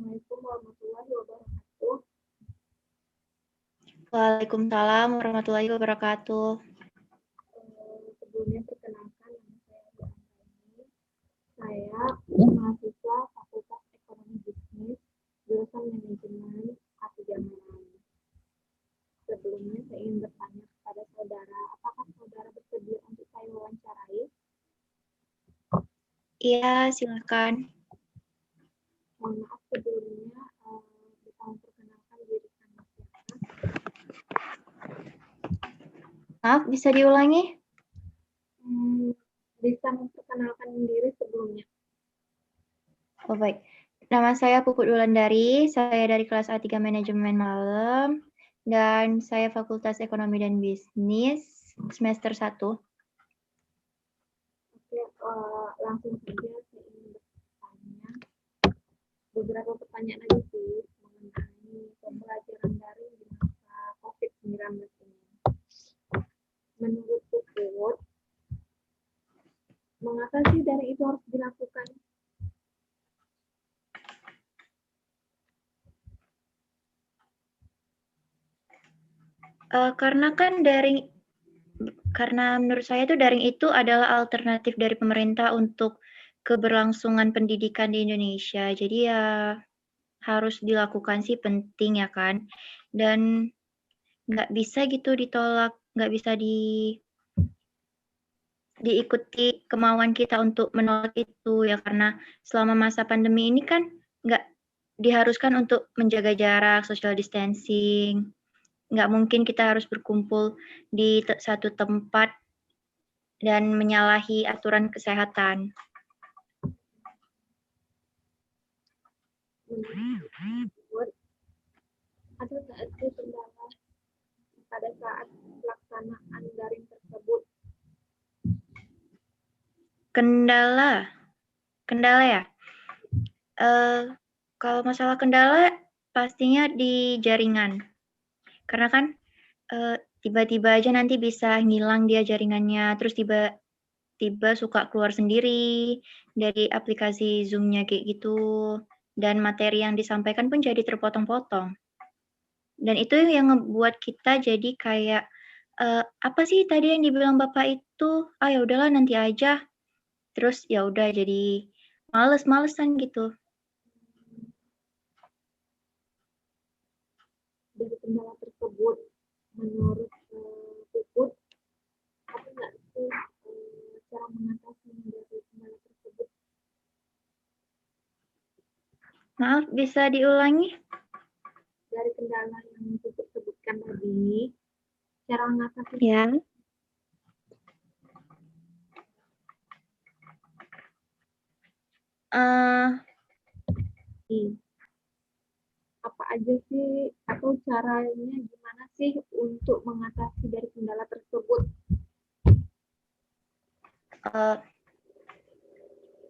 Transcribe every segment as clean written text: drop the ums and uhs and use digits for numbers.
Assalamualaikum warahmatullahi wabarakatuh. Waalaikumsalam warahmatullahi wabarakatuh. Sebelumnya perkenalkan, nama saya mahasiswa Fakultas Ekonomi Bisnis, jurusan Manajemen K3 Malang. Sebelumnya saya ingin bertanya kepada saudara, apakah saudara bersedia untuk saya wawancarai? Iya, silakan. Mohon maaf sebelumnya, bisa memperkenalkan diri Anda siapa? Maaf, bisa diulangi? Bisa memperkenalkan diri sebelumnya. Oh, baik. Nama saya Puput Wulandari, saya dari kelas A3 Manajemen Malam, dan saya Fakultas Ekonomi dan Bisnis, semester 1. Oke, langsung saja saya ingin bertanya beberapa pertanyaan aja sih mengenai pembelajaran daring di masa COVID-19 ini. Menurut Puput, mengapa sih daring itu harus dilakukan? Karena menurut saya tuh daring itu adalah alternatif dari pemerintah untuk keberlangsungan pendidikan di Indonesia. Jadi ya harus dilakukan sih, penting ya kan. Dan nggak bisa gitu ditolak, nggak bisa diikuti kemauan kita untuk menolak itu ya, karena selama masa pandemi ini kan nggak diharuskan untuk menjaga jarak, social distancing. Nggak mungkin kita harus berkumpul di satu tempat dan menyalahi aturan kesehatan. Menurut ada nggak sih kendala pada saat pelaksanaan daring tersebut? Kendala ya? Kalau masalah kendala pastinya di jaringan. Karena kan tiba-tiba aja nanti bisa ngilang dia jaringannya, terus tiba-tiba suka keluar sendiri dari aplikasi Zoom-nya kayak gitu, dan materi yang disampaikan pun jadi terpotong-potong. Dan itu yang ngebuat kita jadi kayak, apa sih tadi yang dibilang Bapak itu? Ah, ya udahlah nanti aja. Terus ya udah jadi males-malesan gitu. Dari kendala tersebut, menurut Puput, apa nggak sih cara mengatasi dari kendala tersebut? Maaf, bisa diulangi? Dari kendala yang Puput sebutkan tadi, cara mengatasi Ya. Apa aja sih atau caranya gimana sih untuk mengatasi dari kendala tersebut?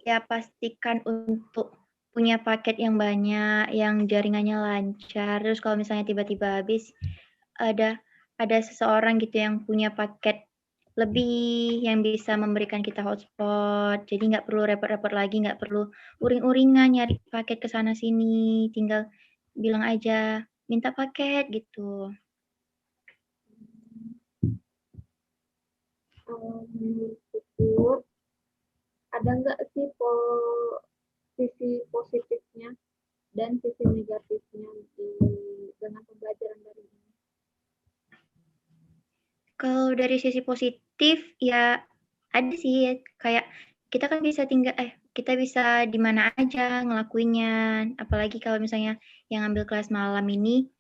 Ya pastikan untuk punya paket yang banyak, yang jaringannya lancar. Terus kalau misalnya tiba-tiba habis, ada seseorang gitu yang punya paket lebih, yang bisa memberikan kita hotspot. Jadi nggak perlu repot-repot lagi, nggak perlu uring-uringan nyari paket ke sana sini. Tinggal bilang aja, minta paket gitu. Menurut Puput, ada nggak sih sisi positifnya dan sisi negatifnya dengan pembelajaran dari ini? Kalau dari sisi positif ya ada sih, kayak kita kan kita bisa di mana aja ngelakuinnya. Apalagi kalau misalnya yang ngambil kelas malam ini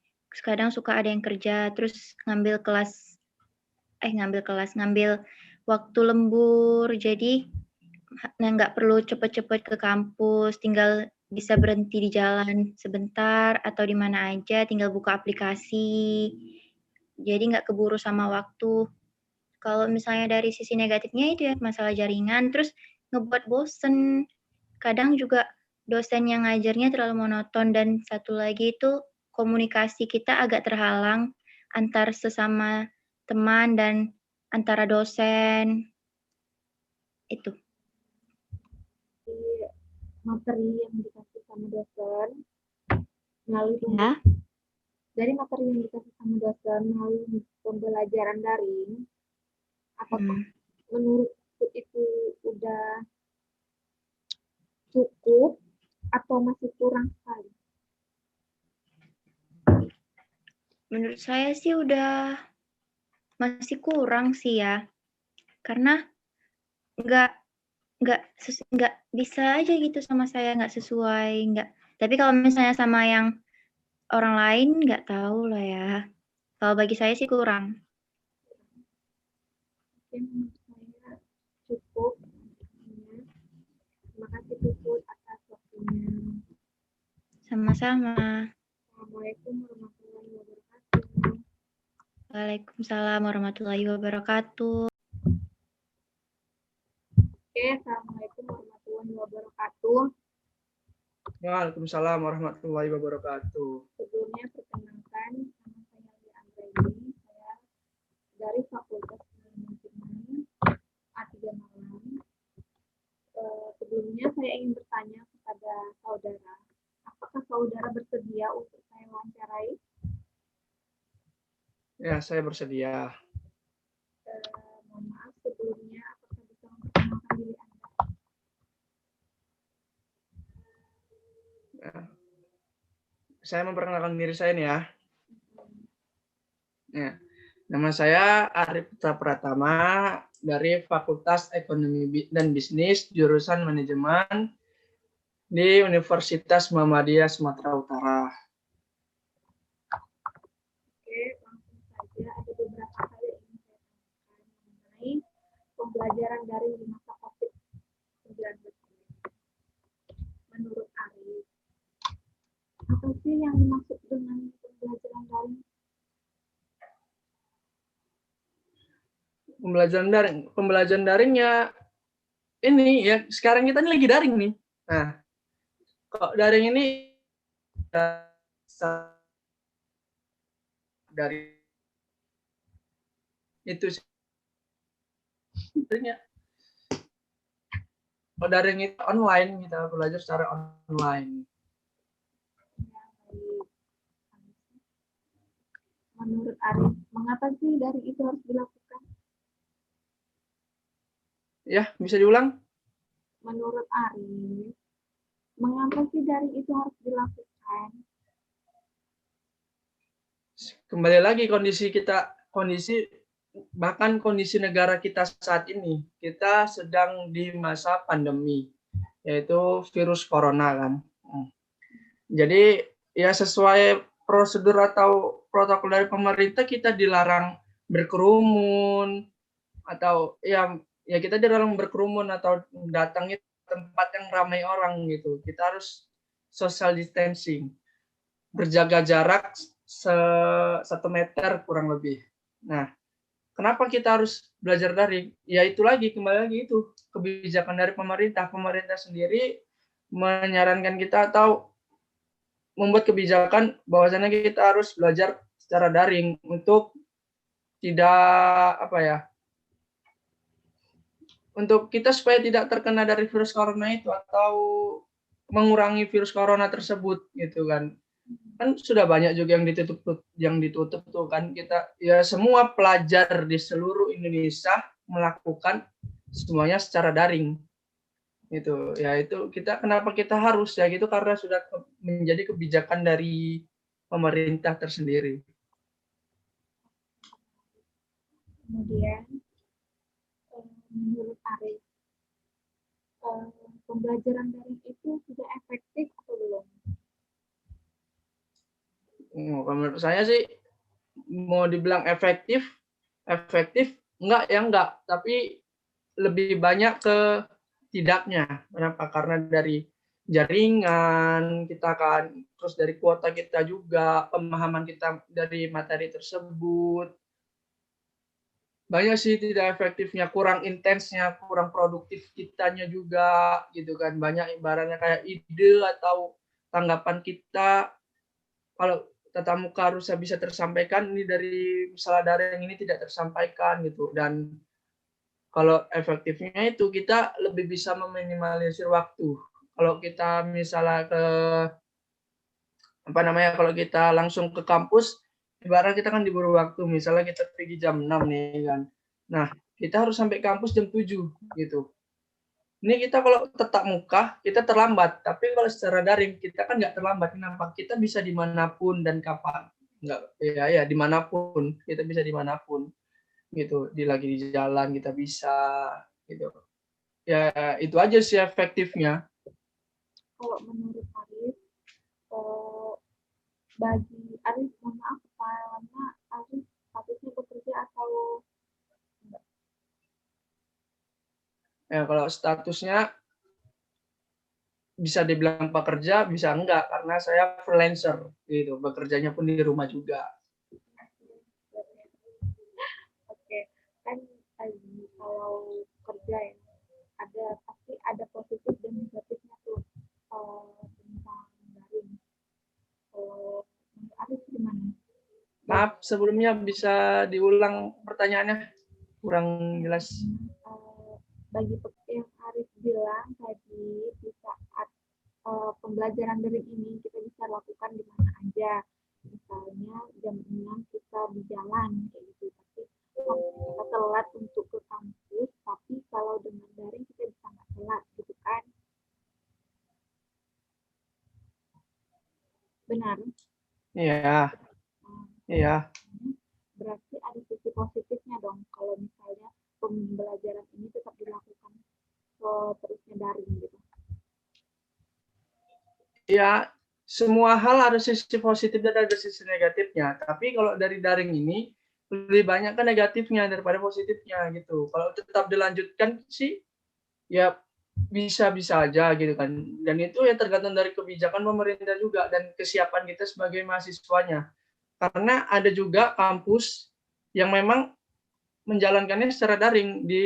kadang suka ada yang kerja terus ngambil waktu lembur. Jadi nggak perlu cepet-cepet ke kampus, tinggal bisa berhenti di jalan sebentar atau di mana aja, tinggal buka aplikasi. Jadi nggak keburu sama waktu. Kalau misalnya dari sisi negatifnya itu ya masalah jaringan, terus ngebuat bosen. Kadang juga dosen yang ngajarnya terlalu monoton, dan satu lagi itu komunikasi kita agak terhalang antar sesama teman dan antara dosen. Itu. Di materi yang dikasih sama dosen, melalui Ya. dari materi yang dikasih sama dosen melalui pembelajaran daring, apakah menurutku itu udah cukup atau masih kurang sekali? Menurut saya sih udah masih kurang sih ya. Karena nggak bisa aja gitu sama saya, nggak sesuai, nggak. Tapi kalau misalnya sama yang orang lain nggak tahu lah ya. Kalau bagi saya sih kurang. Oke, menurut saya cukup. Terima kasih Puput atas waktunya. Sama-sama. Assalamualaikum warahmatullahi wabarakatuh. Waalaikumsalam warahmatullahi wabarakatuh. Oke, Assalamualaikum warahmatullahi wabarakatuh. Waalaikumsalam warahmatullahi wabarakatuh. Sebelumnya perkenalkan, nama saya Lia Anggraini. Saya dari Fakultas Manajemen A3 Malang. Sebelumnya saya ingin bertanya kepada saudara, apakah saudara bersedia untuk saya wawancarai? Ya, saya bersedia. Mohon maaf sebelumnya, apakah bisa memperkenalkan diri Anda? Ya. Saya memperkenalkan diri saya nih ya. Ya. Nama saya Arif Putra Pratama dari Fakultas Ekonomi dan Bisnis jurusan Manajemen di Universitas Muhammadiyah Sumatera Utara. Oke, langsung saja ada beberapa hal yang ingin saya tanyakan mengenai pembelajaran dari masa COVID-19. Menurut Arif, apa sih yang dimaksud dengan pembelajaran daring? Pembelajaran daringnya ini ya, sekarang kita ini lagi daring nih. Nah, kok daring ini dari itu sebenarnya. Kalau daring itu online, kita belajar secara online. Menurut Arif, mengapa sih daring itu harus dilakukan? Ya, bisa diulang? Menurut Arif, mengapa sih daring itu harus dilakukan? Kembali lagi bahkan kondisi negara kita saat ini, kita sedang di masa pandemi, yaitu virus corona kan. Jadi ya sesuai prosedur atau protokol dari pemerintah, kita dilarang berkerumun atau ya kita dilarang berkerumun atau datangi tempat yang ramai orang gitu. Kita harus social distancing, berjaga jarak 1 meter kurang lebih. Nah, kenapa kita harus belajar daring? Ya itu lagi, kembali lagi itu kebijakan dari pemerintah. Pemerintah sendiri menyarankan kita atau membuat kebijakan bahwasannya kita harus belajar secara daring untuk tidak untuk kita supaya tidak terkena dari virus corona itu atau mengurangi virus corona tersebut gitu kan. Kan sudah banyak juga yang ditutup tuh kan, kita ya semua pelajar di seluruh Indonesia melakukan semuanya secara daring gitu ya. Itu kenapa kita harus ya gitu, karena sudah menjadi kebijakan dari pemerintah tersendiri. Kemudian, menurut Arif, pembelajaran daring itu sudah efektif atau belum? Menurut saya sih, mau dibilang efektif enggak, tapi lebih banyak ke tidaknya. Kenapa? Karena dari jaringan kita kan, terus dari kuota kita juga, pemahaman kita dari materi tersebut. Banyak sih tidak efektifnya, kurang intensnya, kurang produktif kitanya juga gitu kan. Banyak ibaratnya kayak ide atau tanggapan kita kalau tatap muka harusnya bisa tersampaikan, ini dari misalnya daring ini tidak tersampaikan gitu. Dan kalau efektifnya itu kita lebih bisa meminimalisir waktu. Kalau kita misalnya apa namanya, kalau kita langsung ke kampus, ibarat kita kan diburu waktu, misalnya kita pergi jam 6 nih kan. Nah, kita harus sampai kampus jam 7 gitu. Ini kita kalau tetap muka, kita terlambat. Tapi kalau secara daring, kita kan nggak terlambat. Kenapa? Kita bisa dimanapun dan kapan. Nggak, ya dimanapun. Kita bisa dimanapun. Gitu. Lagi di jalan, kita bisa. Gitu. Ya, itu aja sih efektifnya. Kalau menurut Arif, bagi Arif, mohon maaf, kepalanya Arif statusnya bekerja atau enggak? Ya, kalau statusnya bisa dibilang pekerja, bisa enggak, karena saya freelancer gitu, bekerjanya pun di rumah juga. Oke, kan tadi kalau kerja ya, pasti ada positif dan negatifnya tuh tentang daring. Kalau menurut Arif gimana? Maaf, sebelumnya bisa diulang pertanyaannya, kurang jelas. Bagi yang Arif bilang tadi, di saat pembelajaran daring ini kita bisa lakukan di mana aja. Misalnya jam 6 kita di jalan kayak gitu. Tapi kalau kita telat untuk ke kampus, tapi kalau dengan daring kita bisa nggak telat gitu kan. Benar. Iya, iya. Berarti ada sisi positifnya dong kalau misalnya pembelajaran ini tetap dilakukan terusnya daring gitu. Ya, semua hal ada sisi positif dan ada sisi negatifnya. Tapi kalau dari daring ini lebih banyak kan negatifnya daripada positifnya gitu. Kalau tetap dilanjutkan sih ya bisa-bisa aja gitu kan. Dan itu ya tergantung dari kebijakan pemerintah juga dan kesiapan kita sebagai mahasiswanya. Karena ada juga kampus yang memang menjalankannya secara daring di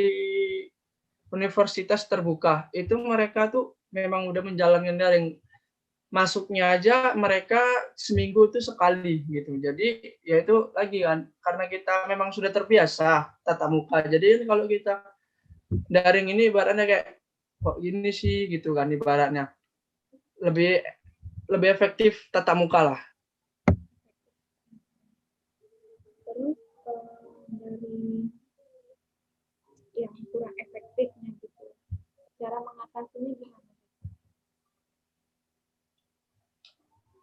universitas terbuka. Itu mereka tuh memang udah menjalankan daring. Masuknya aja mereka seminggu itu sekali gitu. Jadi ya itu lagi kan, karena kita memang sudah terbiasa tatap muka. Jadi kalau kita daring ini ibaratnya kayak kok gini sih gitu kan ibaratnya. Lebih lebih efektif tatap muka lah. Terus dari yang kurang efektifnya gitu, cara mengatasinya gimana?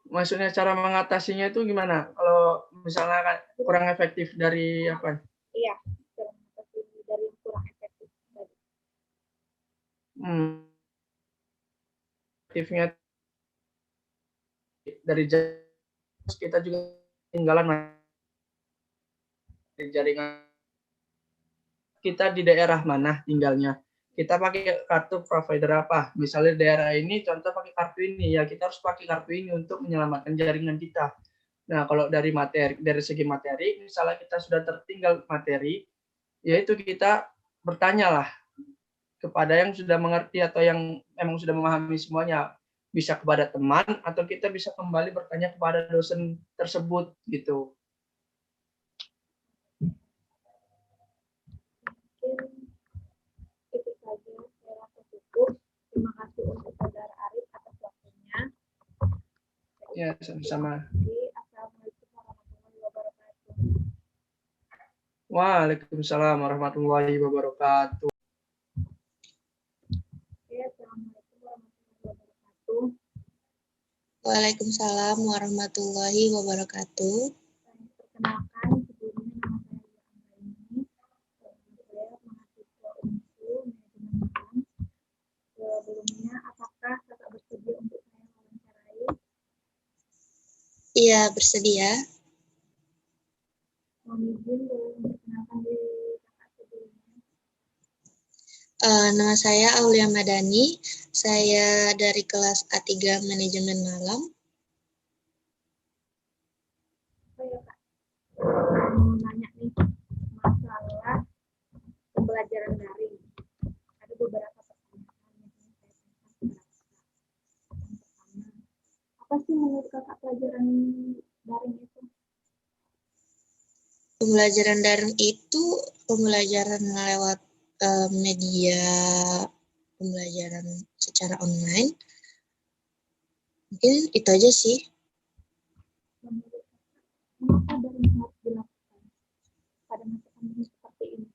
Maksudnya cara mengatasinya itu gimana? Kalau misalnya kan kurang efektif dari apa? Iya, cara mengatasi dari yang kurang efektif tadi. Efektifnya dari kita juga tinggalan jaringan kita di daerah mana tinggalnya. Kita pakai kartu provider apa? Misalnya daerah ini contoh pakai kartu ini, ya kita harus pakai kartu ini untuk menyelamatkan jaringan kita. Nah, kalau dari segi materi, misalnya kita sudah tertinggal materi, yaitu kita bertanyalah kepada yang sudah mengerti atau yang memang sudah memahami semuanya. Bisa kepada teman atau kita bisa kembali bertanya kepada dosen tersebut gitu. Mungkin itu saja saya rasa cukup. Terima kasih untuk saudara Arif atas waktunya. Ya, sama-sama. Assalamualaikum warahmatullahi wabarakatuh. Waalaikumsalam warahmatullahi wabarakatuh. Assalamualaikum warahmatullahi wabarakatuh. Waalaikumsalam warahmatullahi wabarakatuh. Perkenalkan, sebelumnya nama saya Angga ini. Saya mahasiswa UNSU Manajemen Magang. Sebelumnya, apakah kakak bersedia untuk saya wawancarai? Iya, bersedia. Mohon izin boleh memperkenalkan diri kakak sebelumnya. Nama saya Aulia Madani. Saya dari kelas A3 Manajemen Malam. Oh ya kak, mau nanya nih masalah pembelajaran daring. Ada beberapa pertanyaan yang ingin saya tanyakan kepada kakak. Yang pertama, apa sih menurut kakak pelajaran daring itu? Pembelajaran daring itu pembelajaran lewat media pembelajaran secara online. Mungkin itu aja sih. mengapa daring harus dilakukan pada masa pandemi seperti ini?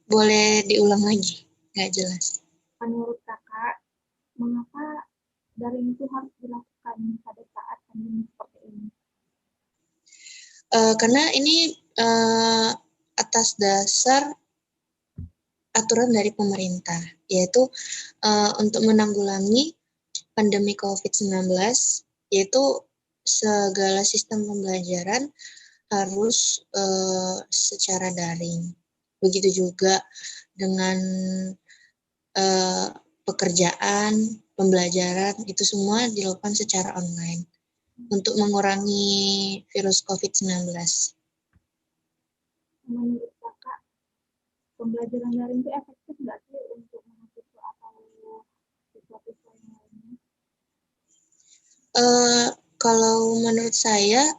Boleh diulang lagi, nggak jelas. Menurut kakak, mengapa daring itu harus dilakukan pada saat pandemi seperti ini? Karena ini atas dasar aturan dari pemerintah, yaitu untuk menanggulangi pandemi COVID-19, yaitu segala sistem pembelajaran harus secara daring. Begitu juga dengan pekerjaan, pembelajaran, itu semua dilakukan secara online untuk mengurangi virus COVID-19. Menurut kakak, pembelajaran daring itu efektif nggak sih untuk mahasiswa atau siswa-siswa yang lainnya? Kalau menurut saya,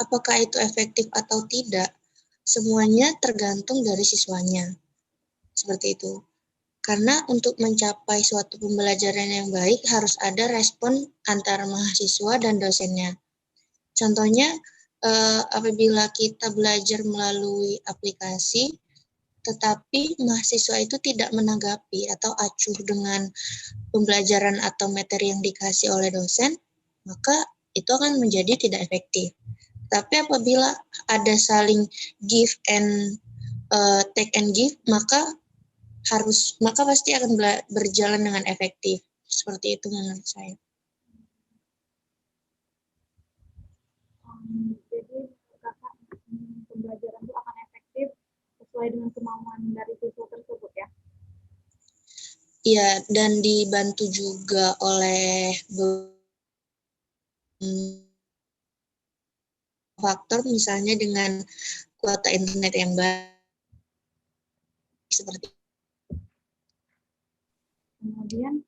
apakah itu efektif atau tidak, semuanya tergantung dari siswanya. Seperti itu. Karena untuk mencapai suatu pembelajaran yang baik harus ada respon antara mahasiswa dan dosennya. Contohnya, apabila kita belajar melalui aplikasi, tetapi mahasiswa itu tidak menanggapi atau acuh dengan pembelajaran atau materi yang dikasih oleh dosen, maka itu akan menjadi tidak efektif. Tapi apabila ada saling give and take and give, maka pasti akan berjalan dengan efektif. Seperti itu menurut saya. Jadi kakak, pembelajaran itu akan efektif sesuai dengan kemauan dari siswa tersebut ya? Iya, dan dibantu juga oleh faktor, misalnya dengan kuota internet yang baik, seperti itu. Kemudian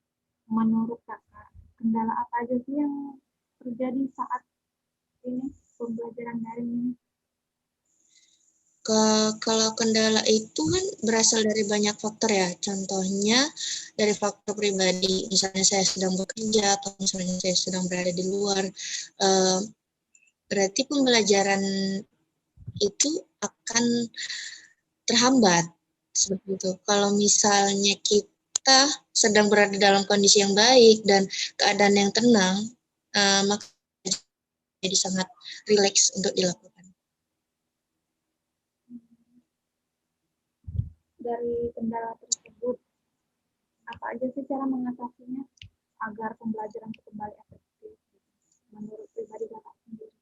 menurut kakak, kendala apa aja sih yang terjadi saat ini pembelajaran daring ini? Kalau kendala itu kan berasal dari banyak faktor ya. Contohnya dari faktor pribadi, misalnya saya sedang bekerja atau misalnya saya sedang berada di luar, berarti pembelajaran itu akan terhambat. Seperti itu. Kalau misalnya kita sedang berada dalam kondisi yang baik dan keadaan yang tenang, maka jadi sangat rileks untuk dilakukan. Dari kendala tersebut, apa aja sih cara mengatasinya agar pembelajaran itu kembali efektif? Menurut pribadi kakak sendiri,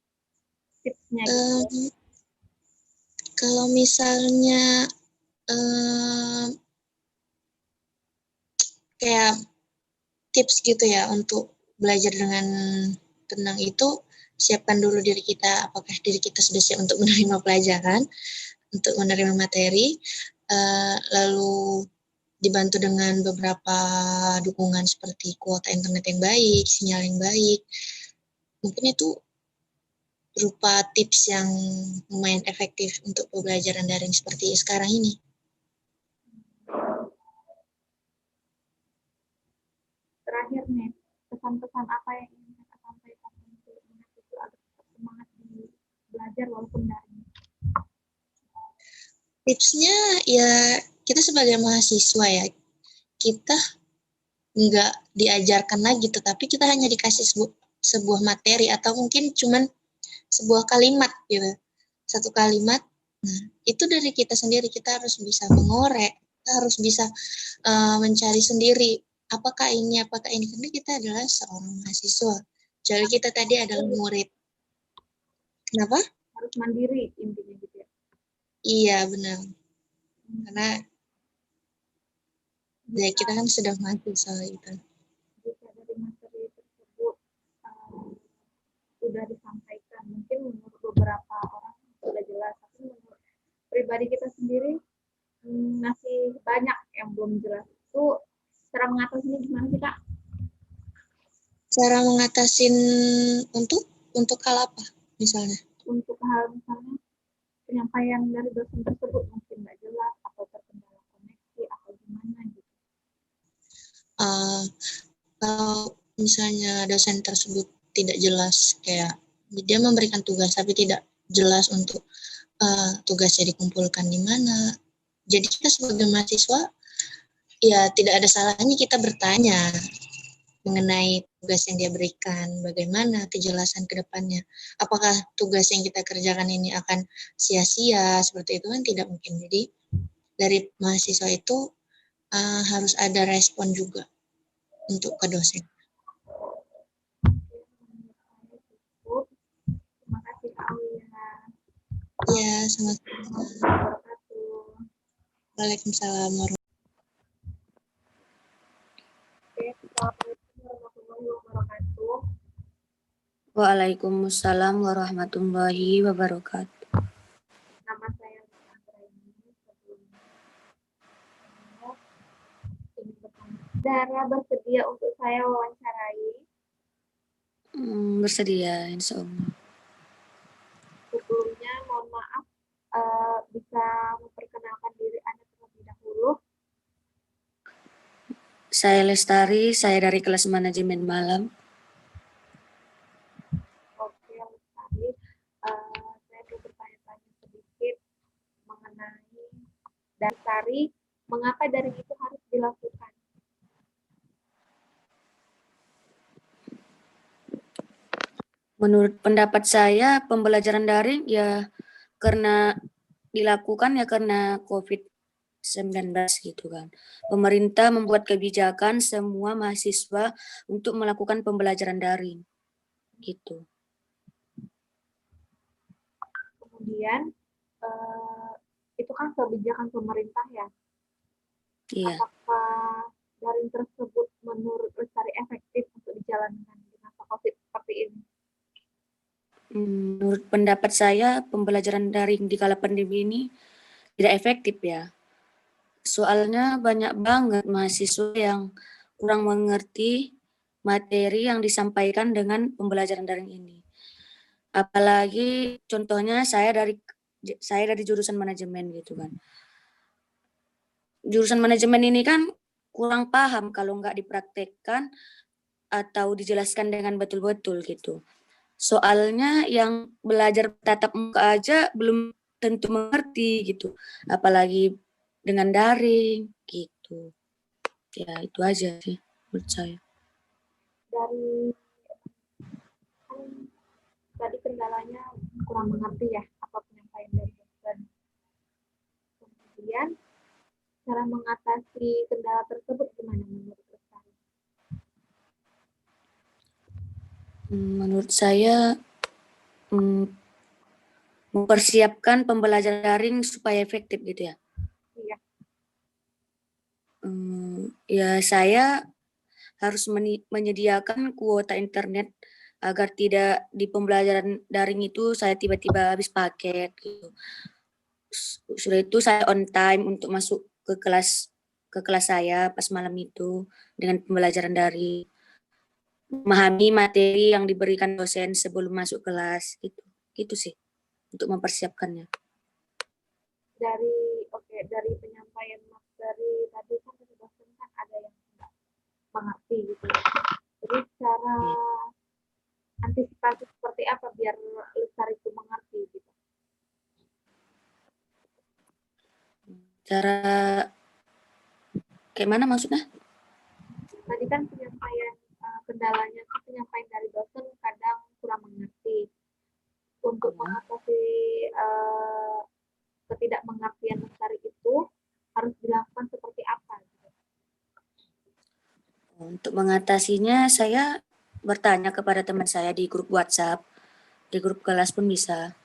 tipsnya gitu. Kalau misalnya kayak tips gitu ya untuk belajar dengan tenang itu, siapkan dulu diri kita, apakah diri kita sudah siap untuk menerima pelajaran, untuk menerima materi, lalu dibantu dengan beberapa dukungan seperti kuota internet yang baik, sinyal yang baik. Mungkin itu berupa tips yang lumayan efektif untuk pembelajaran daring seperti sekarang ini. Terakhir nih, pesan-pesan apa yang ingin kakak sampaikan untuk mahasiswa agar tetap semangat di belajar walaupun daring? Tipsnya ya kita sebagai mahasiswa ya, kita nggak diajarkan lagi, tetapi kita hanya dikasih sebuah materi atau mungkin cuman sebuah kalimat gitu. Satu kalimat, nah itu dari kita sendiri, kita harus bisa mengorek, kita harus bisa mencari sendiri apakah ini, karena kita adalah seorang mahasiswa. Jadi kita tadi adalah murid. Kenapa? Harus mandiri intinya gitu ya? Iya benar. Karena ya kita kan sedang mahasiswa itu. Jika dari materi tersebut sudah disampaikan, mungkin menurut beberapa orang sudah jelas, tapi menurut pribadi kita sendiri masih banyak yang belum jelas. Itu cara mengatasinya gimana sih kak? Cara mengatasin untuk hal apa misalnya? Untuk hal misalnya penyampaian dari dosen tersebut mungkin nggak jelas atau terkendala koneksi atau gimana gitu. Kalau misalnya dosen tersebut tidak jelas, kayak Dia memberikan tugas tapi tidak jelas untuk tugasnya dikumpulkan di mana. Jadi kita sebagai mahasiswa ya tidak ada salahnya kita bertanya mengenai tugas yang dia berikan, bagaimana kejelasan ke depannya. Apakah tugas yang kita kerjakan ini akan sia-sia, seperti itu kan tidak mungkin. Jadi dari mahasiswa itu harus ada respon juga untuk ke dosen. Cukup. Terima kasih Kak Aulia. Ya, sama-sama. Wabarakatuh. Waalaikumsalam warahmatullahi Oke, Assalamualaikum warahmatullahi wabarakatuh. Waalaikumsalam warahmatullahi wabarakatuh. Nama saya Lisa Anggraini. Sebelumnya, saya ingin bertanya, Dara bersedia untuk saya wawancarai? Bersedia, insya Allah. Sebelumnya, mohon maaf, bisa memperkenalkan diri Anda terlebih dahulu. Saya Lestari, saya dari kelas manajemen malam. Oke, Lestari. Saya mau bertanya-tanya sedikit mengenai Lestari, mengapa daring itu harus dilakukan? Menurut pendapat saya, pembelajaran daring ya karena dilakukan ya karena COVID-19 gitu kan. Pemerintah membuat kebijakan semua mahasiswa untuk melakukan pembelajaran daring gitu. Kemudian, itu kan kebijakan pemerintah ya. Iya. Apakah daring tersebut menurut Lestari efektif untuk dijalankan di masa COVID seperti ini? Menurut pendapat saya, pembelajaran daring di kala pandemi ini tidak efektif ya. Soalnya banyak banget mahasiswa yang kurang mengerti materi yang disampaikan dengan pembelajaran daring ini. Apalagi contohnya saya dari jurusan manajemen gitu kan. Jurusan manajemen ini kan kurang paham kalau nggak dipraktekkan atau dijelaskan dengan betul-betul gitu. Soalnya yang belajar tatap muka aja belum tentu mengerti gitu. Apalagi dengan daring gitu. Ya itu aja sih menurut saya. Dari kan tadi kendalanya kurang mengerti ya apa penyampaian dari dosen. Kemudian cara mengatasi kendala tersebut gimana menurut Lestari? Menurut saya mempersiapkan pembelajaran daring supaya efektif gitu ya. Iya. Ya saya harus menyediakan kuota internet agar tidak di pembelajaran daring itu saya tiba-tiba habis paket gitu. Sudah itu saya on time untuk masuk ke kelas saya pas malam itu dengan pembelajaran daring. Memahami materi yang diberikan dosen sebelum masuk kelas gitu sih untuk mempersiapkannya. Dari penyampaian materi tadi kan dari dosen kan ada yang tidak mengerti gitu. Jadi cara antisipasi seperti apa biar Lestari itu mengerti gitu? Cara kayak mana maksudnya? Tadi kan penyampaian kendalanya itu penyampaian dari dosen kadang kurang mengerti. Untuk mengatasi ketidakmengertian Lestari itu harus dilakukan seperti apa? Gitu. Untuk mengatasinya saya bertanya kepada teman saya di grup WhatsApp, di grup kelas pun bisa.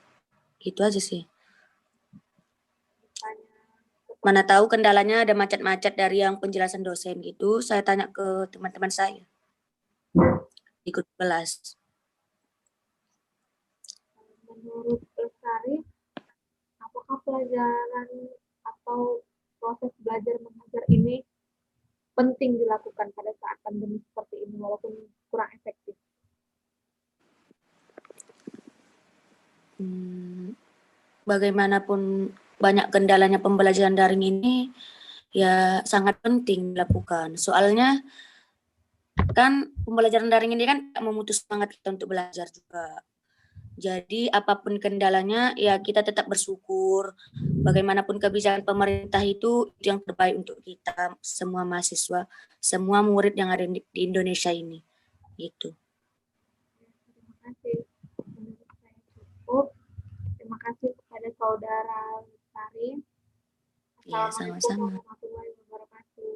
Gitu aja sih. Mana tahu kendalanya ada macet-macet dari yang penjelasan dosen gitu, saya tanya ke teman-teman saya di grup kelas. Menurut Lestari, apakah pelajaran atau proses belajar mengajar ini penting dilakukan pada saat pandemi seperti ini walaupun kurang efektif? Bagaimanapun banyak kendalanya pembelajaran daring ini, ya sangat penting dilakukan. Soalnya kan pembelajaran daring ini kan memutus semangat kita untuk belajar juga. Jadi apapun kendalanya ya kita tetap bersyukur. Bagaimanapun kebijakan pemerintah itu yang terbaik untuk kita semua mahasiswa, semua murid yang ada di Indonesia ini. Gitu. Terima kasih. Menurut saya cukup. Terima kasih kepada saudara Lestari. Iya, Assalamualaikum sama-sama. warahmatullahi wabarakatuh.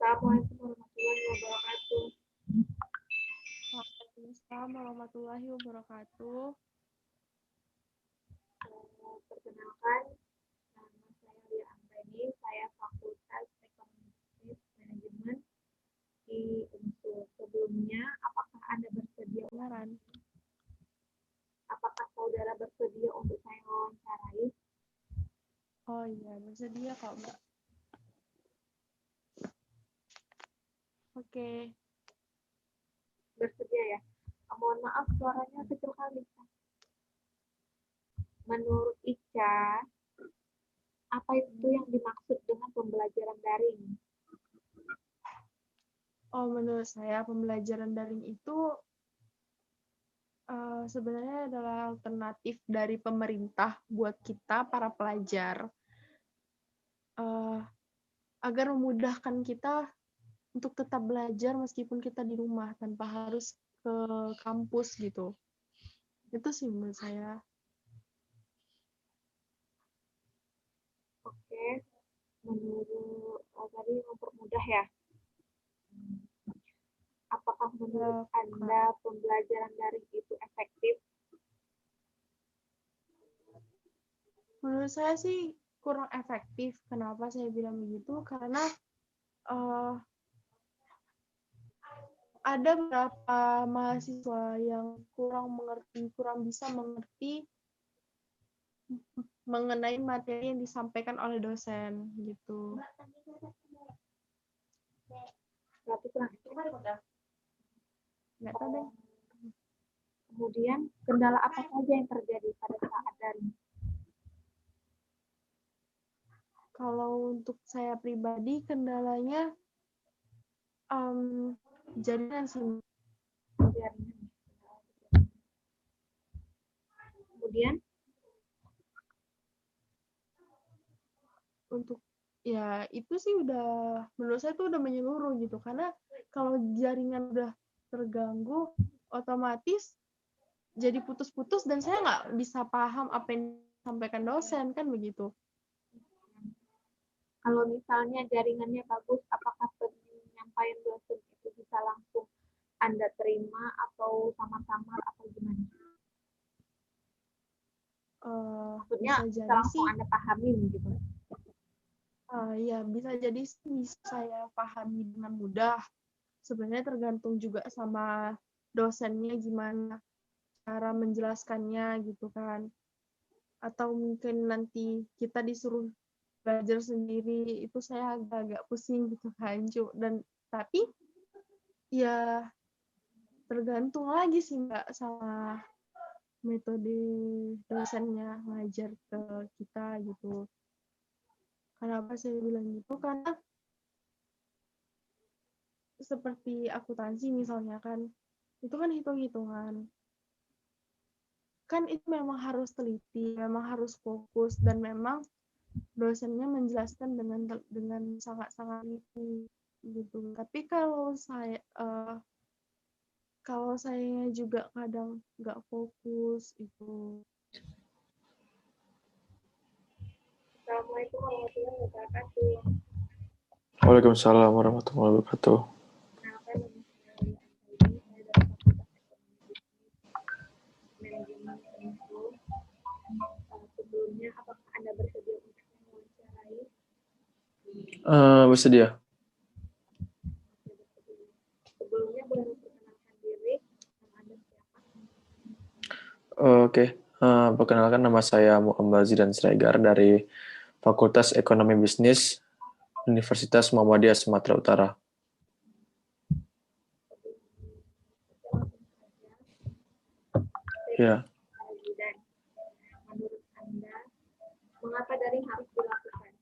Assalamualaikum warahmatullahi wabarakatuh. Waalaikumsalam warahmatullahi wabarakatuh. Perkenalkan, nama saya Lia Anggreni, saya Fakultas Ekonomi Bisnis Manajemen di UNSUL. Sebelumnya, apakah Anda bersedia? Apakah saudara bersedia untuk saya wawancarai? Oh iya, bersedia kok, Mbak. Oke. Bersedia ya? Mohon maaf, suaranya kecil kali. Menurut Ica, apa itu yang dimaksud dengan pembelajaran daring? Oh, menurut saya pembelajaran daring itu sebenarnya adalah alternatif dari pemerintah buat kita para pelajar agar memudahkan kita untuk tetap belajar meskipun kita di rumah tanpa harus ke kampus gitu. Itu sih menurut saya. Oke, menurut tadi mempermudah ya. Apakah menurut Anda pembelajaran daring itu efektif? Menurut saya sih kurang efektif. Kenapa saya bilang begitu? Karena ada beberapa mahasiswa yang kurang bisa mengerti mengenai materi yang disampaikan oleh dosen gitu. Berarti kurang efektif. Nggak tahu deh. Kemudian kendala apa saja yang terjadi pada saat daring? Kalau untuk saya pribadi kendalanya jaringan sih. Kemudian Untuk ya itu sih udah menurut saya itu udah menyeluruh gitu, karena kalau jaringan udah terganggu otomatis jadi putus-putus dan saya nggak bisa paham apa yang disampaikan dosen, kan begitu. kalau misalnya jaringannya bagus, apakah penyampaian dosen itu bisa langsung Anda terima atau samar-samar atau gimana? Maksudnya bisa langsung Anda pahami gitu. Ya bisa jadi bisa saya pahami dengan mudah. Sebenarnya tergantung juga sama dosennya gimana cara menjelaskannya gitu kan. Atau mungkin nanti kita disuruh belajar sendiri, itu saya agak-agak pusing gitu kan, dan tapi ya tergantung lagi sih Mbak sama metode dosennya ngajar ke kita gitu. Kenapa saya bilang gitu? Karena seperti akuntansi misalnya kan, itu kan hitung-hitungan. Kan itu memang harus teliti, memang harus fokus, dan memang dosennya menjelaskan dengan sangat-sangat gitu. Tapi kalau saya juga kadang nggak fokus itu. Assalamualaikum warahmatullahi wabarakatuh. Waalaikumsalam warahmatullahi wabarakatuh. Kenalkan nama saya Lia Anggreni, saya dari Fakultas Ekonomi Bisnis Manajemen UNSUL. Sebelumnya, apakah Anda bersedia untuk mewawancarai? Bersedia. Sebelumnya boleh memperkenalkan diri, nama Anda siapa? Oke. Perkenalkan, nama saya Muhammad Zidan Sregar dari Fakultas Ekonomi Bisnis Universitas Muhammadiyah Sumatera Utara. Ya. Menurut Anda, mengapa daring harus dilakukan?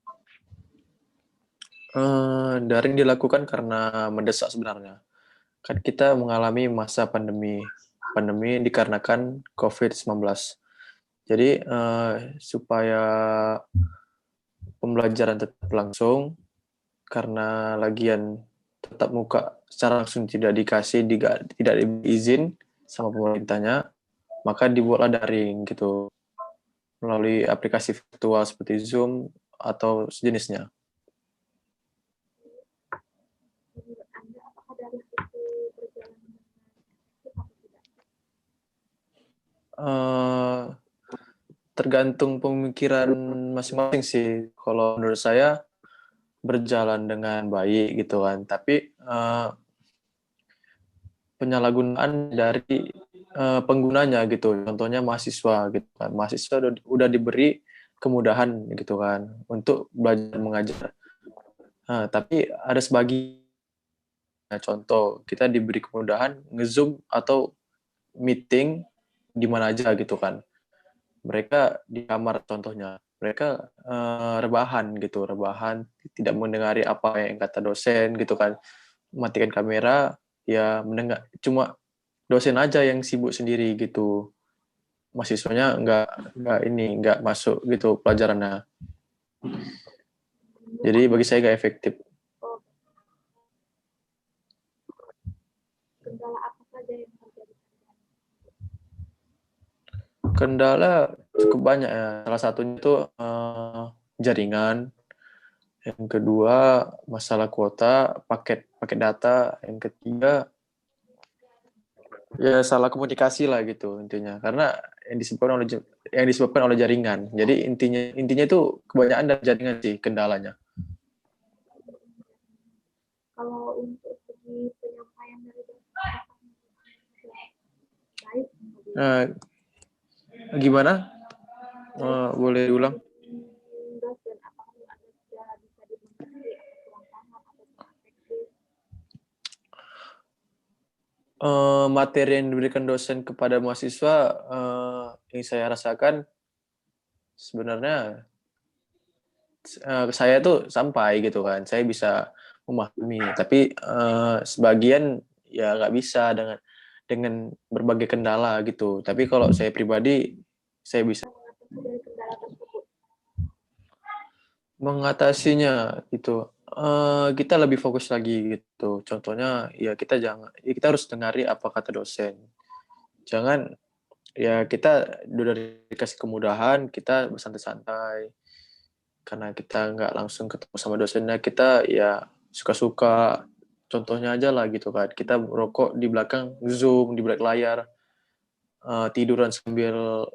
Daring dilakukan karena mendesak sebenarnya. kan kita mengalami masa pandemi. Pandemi dikarenakan COVID-19. Jadi supaya pembelajaran tetap langsung, karena lagian tetap muka secara langsung tidak dikasih, tidak diizin sama pemerintahnya, maka dibuatlah daring gitu melalui aplikasi virtual seperti Zoom atau sejenisnya. Menurut Anda, apakah daring itu berjalan dengan efektif atau tidak? Tergantung pemikiran masing-masing sih. Kalau menurut saya berjalan dengan baik gitu kan. Tapi penyalahgunaan dari penggunanya gitu. Contohnya mahasiswa gitu kan. Mahasiswa udah diberi kemudahan gitu kan untuk belajar mengajar. Tapi ada sebagian contoh kita diberi kemudahan nge-Zoom atau meeting di mana aja gitu kan. Mereka di kamar contohnya, mereka rebahan, tidak mendengari apa yang kata dosen gitu kan, matikan kamera, ya mendengar, cuma dosen aja yang sibuk sendiri gitu, mahasiswanya nggak masuk gitu pelajarannya, jadi bagi saya nggak efektif. Kendala apa saja yang terjadi? Kendala cukup banyak ya. Salah satunya itu jaringan. Yang kedua masalah kuota, paket data. Yang ketiga ya salah komunikasi lah gitu intinya. Karena yang disebabkan oleh jaringan. Jadi intinya itu kebanyakan dari jaringan sih kendalanya. Kalau untuk segi penyampaian dari dosen, baik. Gimana? Boleh diulang? Dosen, apakah Anda sudah bisa dimengerti atau kurang paham atau kurang efektif? Materi yang diberikan dosen kepada mahasiswa yang saya rasakan sebenarnya saya tuh sampai gitu kan, saya bisa memahami, tapi sebagian ya nggak bisa dengan berbagai kendala gitu. Tapi kalau saya pribadi, saya bisa Dari kendala tersebut. mengatasinya itu. Kita lebih fokus lagi gitu. Contohnya ya kita harus dengari apa kata dosen. Jangan ya kita udah dikasih kemudahan, kita bersantai-santai. Karena kita nggak langsung ketemu sama dosennya, kita ya suka-suka. Contohnya aja lah gitu kan, kita merokok di belakang Zoom, di belakang layar, tiduran sambil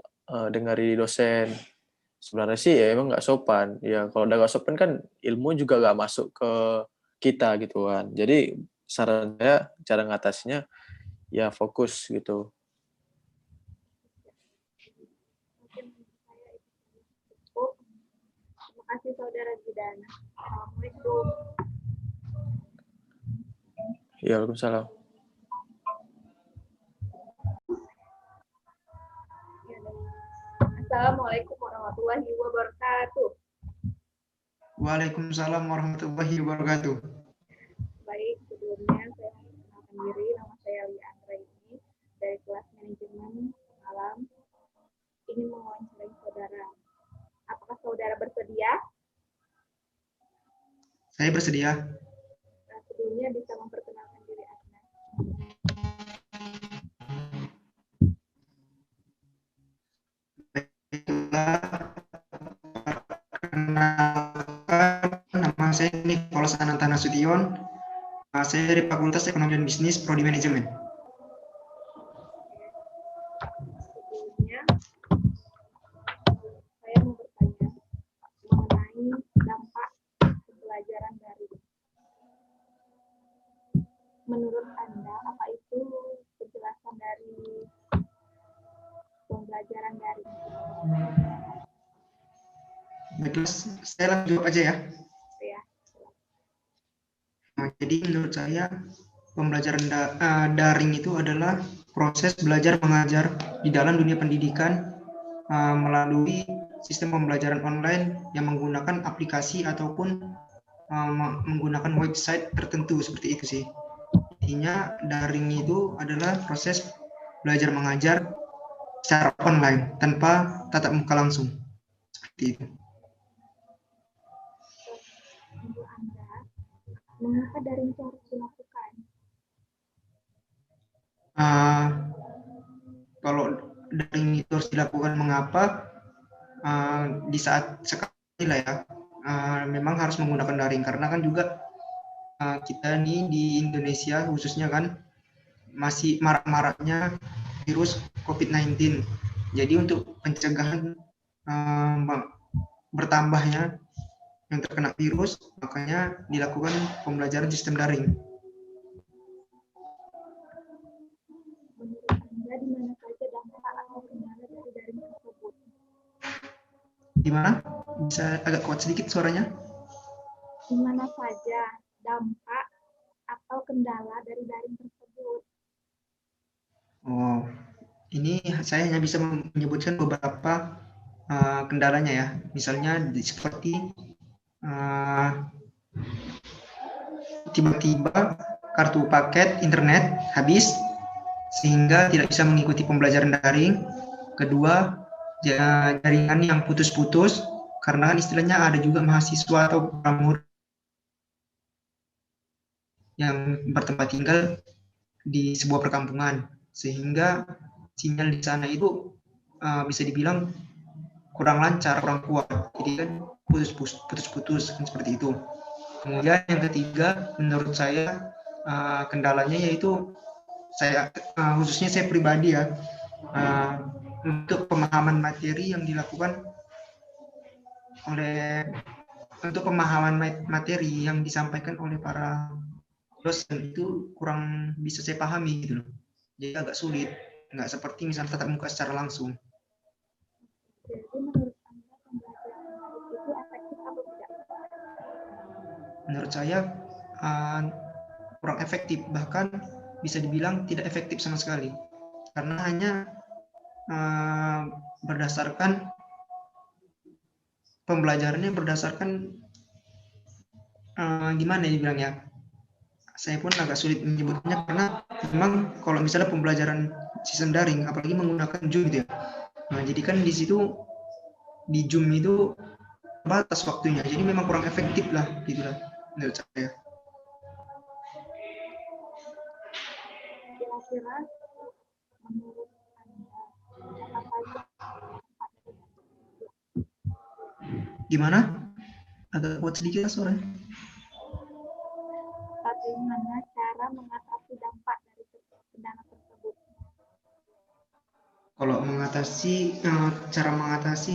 dengari dosen. Sebenarnya sih ya emang nggak sopan. Ya kalau udah nggak sopan kan ilmu juga nggak masuk ke kita gitu kan. Jadi saran saya cara ngatasinya ya fokus gitu. Mungkin saya itu cukup. Terima kasih Saudara Zidana. Assalamualaikum. Ya, waalaikumsalam. Assalamualaikum warahmatullahi wabarakatuh. Waalaikumsalam warahmatullahi wabarakatuh. Baik, sebelumnya saya mengenalkan diri, nama saya Lia Anggraini dari kelas manajemen alam. Ingin mewawancarai saudara. Apakah saudara bersedia? Saya bersedia. Nah, sebelumnya bisa memperkenalkan diri Anda. Nama saya Nicholas Ananta Nasution. Saya dari Fakultas Ekonomi dan Bisnis, Prodi Manajemen. Sebelumnya, saya mau bertanya mengenai dampak pembelajaran daring. Menurut Anda, apa itu penjelasan dari pembelajaran daring? Baiklah, saya langsung jawab aja ya. Ya. Nah, jadi menurut saya pembelajaran daring itu adalah proses belajar mengajar di dalam dunia pendidikan melalui sistem pembelajaran online yang menggunakan aplikasi ataupun menggunakan website tertentu, seperti itu sih. intinya daring itu adalah proses belajar mengajar secara online tanpa tatap muka langsung. Seperti itu. Menurut Anda, mengapa daring itu harus dilakukan? Kalau daring itu harus dilakukan mengapa? Di saat sekarang ini lah ya, memang harus menggunakan daring karena kan juga kita nih di Indonesia khususnya kan masih marak-maraknya virus COVID-19. Jadi untuk pencegahan bertambahnya yang terkena virus, makanya dilakukan pembelajaran sistem daring. Menurut Anda, di mana saja dampak atau kendala dari daring tersebut? Di mana? Bisa agak kuat sedikit suaranya? Di mana saja dampak atau kendala dari daring tersebut? Oh, ini saya hanya bisa menyebutkan beberapa kendalanya ya. Misalnya seperti tiba-tiba kartu paket internet habis sehingga tidak bisa mengikuti pembelajaran daring. Kedua, jaringan yang putus-putus karena kan istilahnya ada juga mahasiswa atau murid yang bertempat tinggal di sebuah perkampungan sehingga sinyal di sana itu bisa dibilang kurang lancar, kurang kuat. Jadi kan putus-putus kan seperti itu. Kemudian yang ketiga, menurut saya kendalanya yaitu khususnya saya pribadi ya, untuk pemahaman materi yang dilakukan materi yang disampaikan oleh para dosen itu kurang bisa saya pahami gitu loh. Jadi agak sulit, nggak seperti misalnya tatap muka secara langsung. Jadi menurut Anda pembelajaran daring itu efektif atau tidak? Menurut saya kurang efektif, bahkan bisa dibilang tidak efektif sama sekali karena hanya berdasarkan pembelajarannya berdasarkan gimana ya dibilangnya, saya pun agak sulit menyebutnya karena memang kalau misalnya pembelajaran sistem daring apalagi menggunakan Zoom gitu ya, jadi kan di situ di Zoom itu batas waktunya, jadi memang kurang efektif lah gitu lah menurut saya. Kira-kira menurut Anda, apa saja dampak dari Gimana? Agak kuat sedikit suaranya. bagaimana cara mengatasi dampak dari kendala tersebut? Kalau cara mengatasi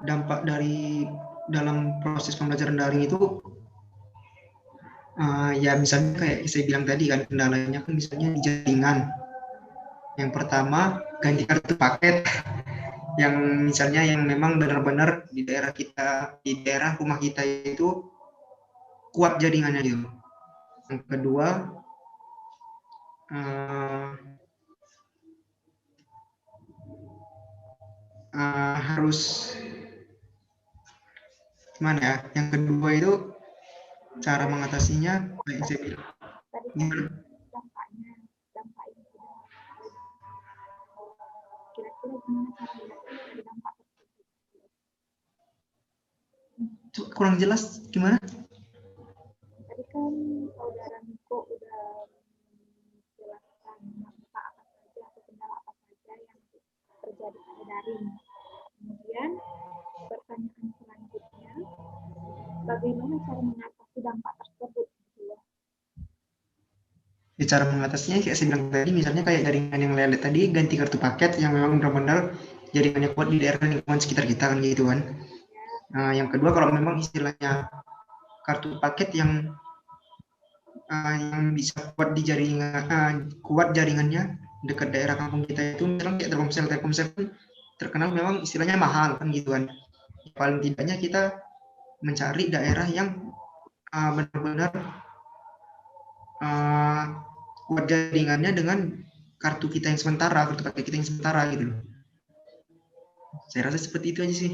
dampak dari dalam proses pembelajaran daring itu ya misalnya kayak saya bilang tadi kan, kendalanya kan misalnya di jaringan. Yang pertama, ganti kartu paket yang misalnya yang memang benar-benar di daerah rumah kita itu kuat jaringannya gitu. Yang kedua, harus gimana ya? Yang kedua itu cara mengatasinya kayak yang saya bilang. Tadi Gimana? dampaknya, dampak ini sudah kira-kira gimana cara mengatasi dari dampak tersebut? Kurang jelas gimana? Tadi kan saudara Niko udah menjelaskan dampak apa saja atau kendala apa saja yang terjadi pada daring. Kemudian pertanyaan selanjutnya, bagaimana cara mengatasi dampak tersebut? Ya, cara mengatasinya kayak saya bilang tadi, misalnya kayak jaringan yang lelet tadi, ganti kartu paket yang memang benar-benar jaringannya kuat di daerah lingkungan sekitar kita kan gitu kan. Yang kedua, kalau memang istilahnya kartu paket yang bisa kuat di kuat jaringannya dekat daerah kampung kita itu, misalnya kayak Telkomsel kan terkenal memang istilahnya mahal kan gitu kan. Paling tidaknya kita mencari daerah yang benar-benar kuat jaringannya dengan kartu kita yang sementara, kartu paket kita yang sementara gitu loh. Saya rasa seperti itu aja sih.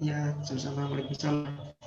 Ya, sama-sama. Waalaikumsalam.